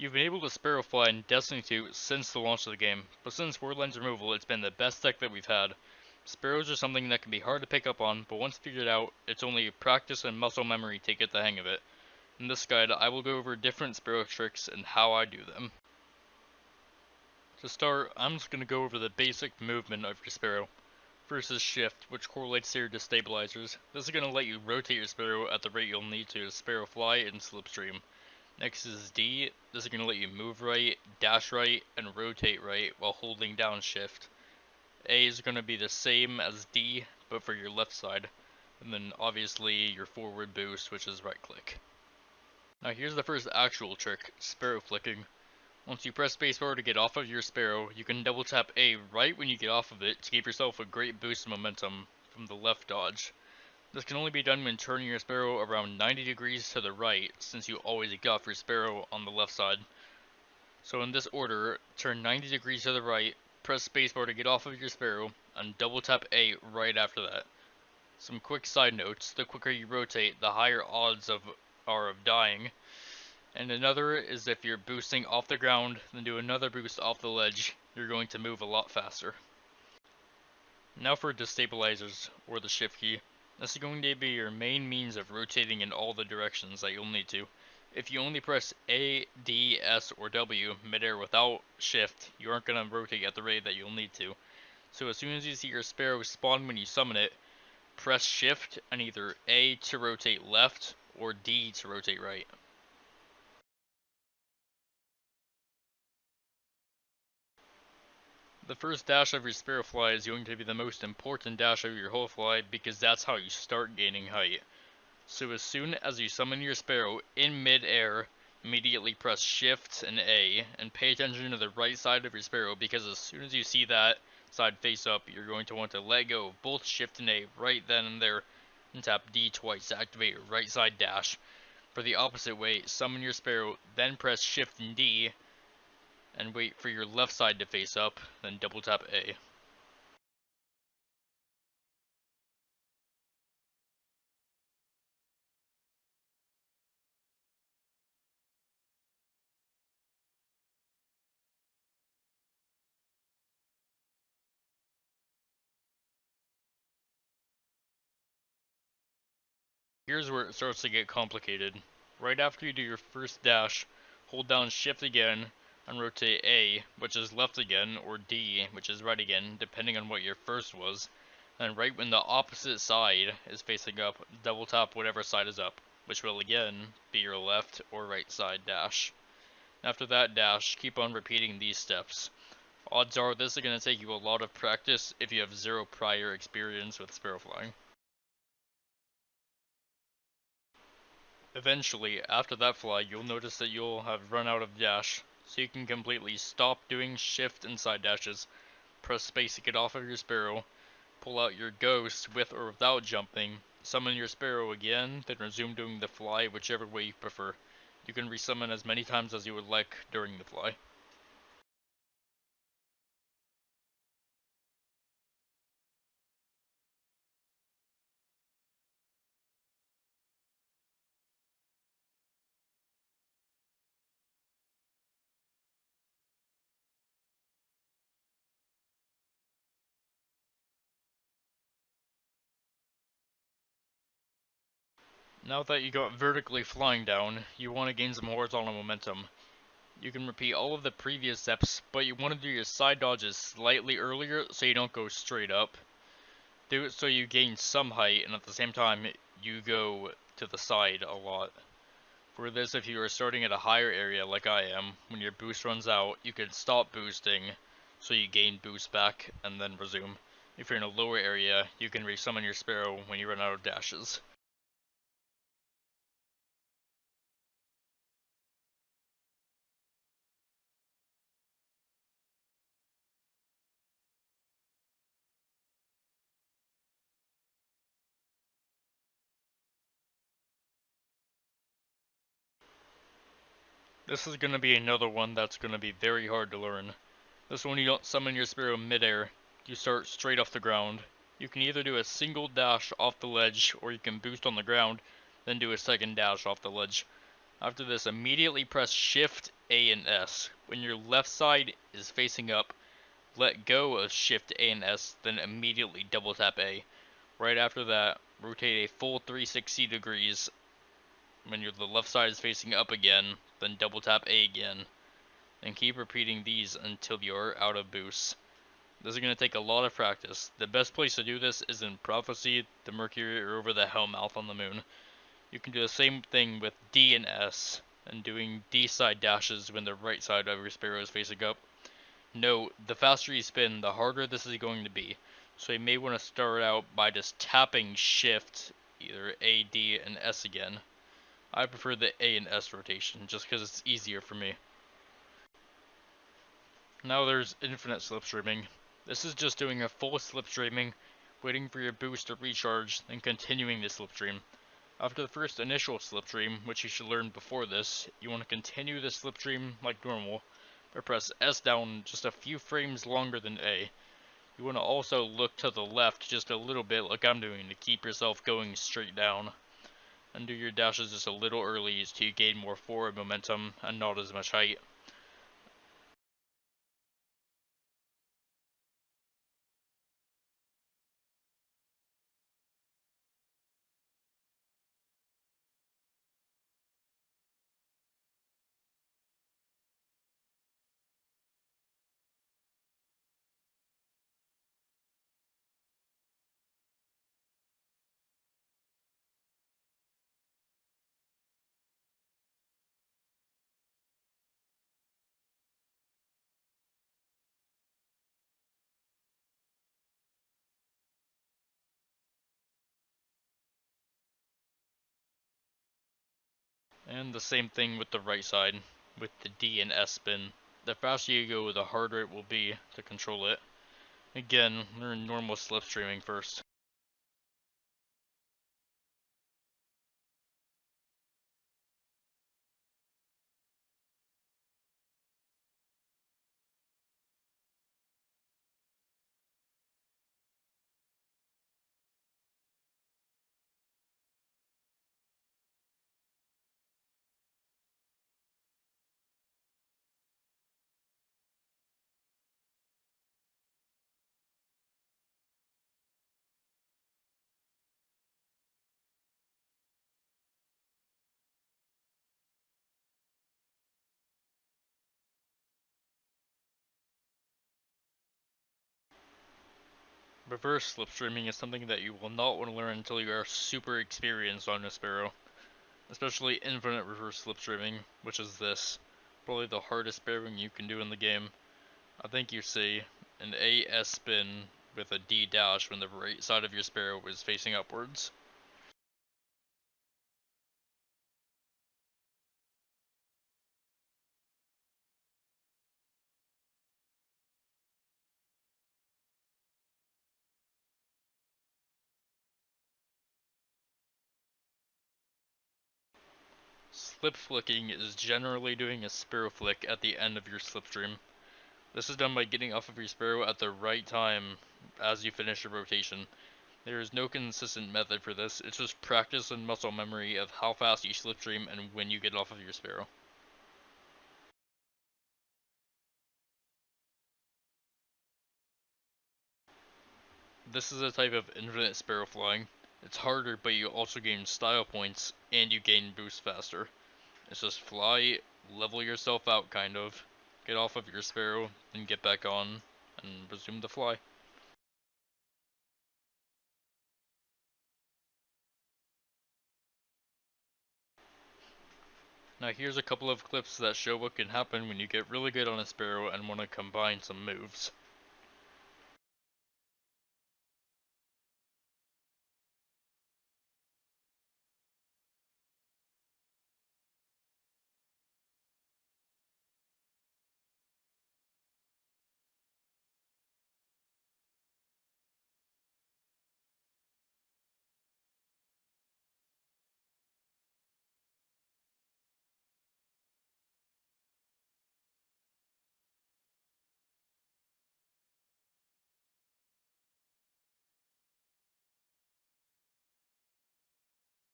You've been able to Sparrow Fly in Destiny 2 since the launch of the game, but since Wordline's removal, it's been the best deck that we've had. Sparrows are something that can be hard to pick up on, but once figured out, it's only practice and muscle memory to get the hang of it. In this guide, I will go over different Sparrow tricks and how I do them. To start, I'm just going to go over the basic movement of your Sparrow. First is Shift, which correlates to your destabilizers. This is going to let you rotate your Sparrow at the rate you'll need to Sparrow Fly and Slipstream. Next is D. This is going to let you move right, dash right, and rotate right while holding down Shift. A is going to be the same as D, but for your left side. And then obviously your forward boost, which is right click. Now here's the first actual trick, Sparrow Flicking. Once you press spacebar to get off of your Sparrow, you can double tap A right when you get off of it to give yourself a great boost of momentum from the left dodge. This can only be done when turning your Sparrow around 90 degrees to the right, since you always get off your Sparrow on the left side. So in this order, turn 90 degrees to the right, press spacebar to get off of your Sparrow, and double tap A right after that. Some quick side notes: the quicker you rotate, the higher odds are of dying. And another is if you're boosting off the ground, then do another boost off the ledge, you're going to move a lot faster. Now for destabilizers, or the shift key. This is going to be your main means of rotating in all the directions that you'll need to. If you only press A, D, S, or W midair without shift, you aren't going to rotate at the rate that you'll need to. So as soon as you see your Sparrow spawn when you summon it, press shift and either A to rotate left or D to rotate right. The first dash of your Sparrow Fly is going to be the most important dash of your whole fly because that's how you start gaining height. So as soon as you summon your Sparrow in mid-air, immediately press Shift and A, and pay attention to the right side of your Sparrow because as soon as you see that side face up, you're going to want to let go of both Shift and A right then and there, and tap D twice to activate your right side dash. For the opposite way, summon your Sparrow, then press Shift and D, and wait for your left side to face up, then double tap A. Here's where it starts to get complicated. Right after you do your first dash, hold down Shift again, and rotate A, which is left again, or D, which is right again, depending on what your first was. And right when the opposite side is facing up, double tap whatever side is up, which will again be your left or right side dash. After that dash, keep on repeating these steps. Odds are this is going to take you a lot of practice if you have zero prior experience with Sparrow Flying. Eventually, after that fly, you'll notice that you'll have run out of dash, so you can completely stop doing shift and side dashes, press space to get off of your Sparrow, pull out your ghost with or without jumping, summon your Sparrow again, then resume doing the fly whichever way you prefer. You can resummon as many times as you would like during the fly. Now that you got vertically flying down, you want to gain some horizontal momentum. You can repeat all of the previous steps, but you want to do your side dodges slightly earlier so you don't go straight up. Do it so you gain some height, and at the same time, you go to the side a lot. For this, if you are starting at a higher area like I am, when your boost runs out, you can stop boosting so you gain boost back and then resume. If you're in a lower area, you can resummon your Sparrow when you run out of dashes. This is going to be another one that's going to be very hard to learn. This one you don't summon your Sparrow midair, you start straight off the ground. You can either do a single dash off the ledge, or you can boost on the ground, then do a second dash off the ledge. After this, immediately press Shift A and S. When your left side is facing up, let go of Shift A and S, then immediately double tap A. Right after that, rotate a full 360 degrees. When the left side is facing up again, then double tap A again. And keep repeating these until you're out of boosts. This is going to take a lot of practice. The best place to do this is in Prophecy, the Mercury, or over the Hellmouth on the moon. You can do the same thing with D and S, and doing D side dashes when the right side of your Sparrow is facing up. Note, the faster you spin, the harder this is going to be. So you may want to start out by just tapping Shift, either A, D, and S again. I prefer the A and S rotation, just because it's easier for me. Now there's infinite slipstreaming. This is just doing a full slipstreaming, waiting for your boost to recharge, then continuing the slipstream. After the first initial slipstream, which you should learn before this, you want to continue the slipstream like normal, but press S down just a few frames longer than A. You want to also look to the left just a little bit like I'm doing to keep yourself going straight down. And do your dashes just a little early so you gain more forward momentum and not as much height. And the same thing with the right side, with the D and S spin. The faster you go, the harder it will be to control it. Again, learn normal slipstreaming first. Reverse slipstreaming is something that you will not want to learn until you are super experienced on a Sparrow. Especially infinite reverse slipstreaming, which is this. Probably the hardest sparrowing you can do in the game. I think you see an AS spin with a D dash when the right side of your Sparrow is facing upwards. Slip flicking is generally doing a Sparrow flick at the end of your slipstream. This is done by getting off of your Sparrow at the right time as you finish your rotation. There is no consistent method for this, it's just practice and muscle memory of how fast you slipstream and when you get off of your Sparrow. This is a type of infinite Sparrow flying. It's harder, but you also gain style points, and you gain boost faster. It's just fly, level yourself out kind of, get off of your Sparrow, then get back on, and resume the fly. Now here's a couple of clips that show what can happen when you get really good on a Sparrow and want to combine some moves.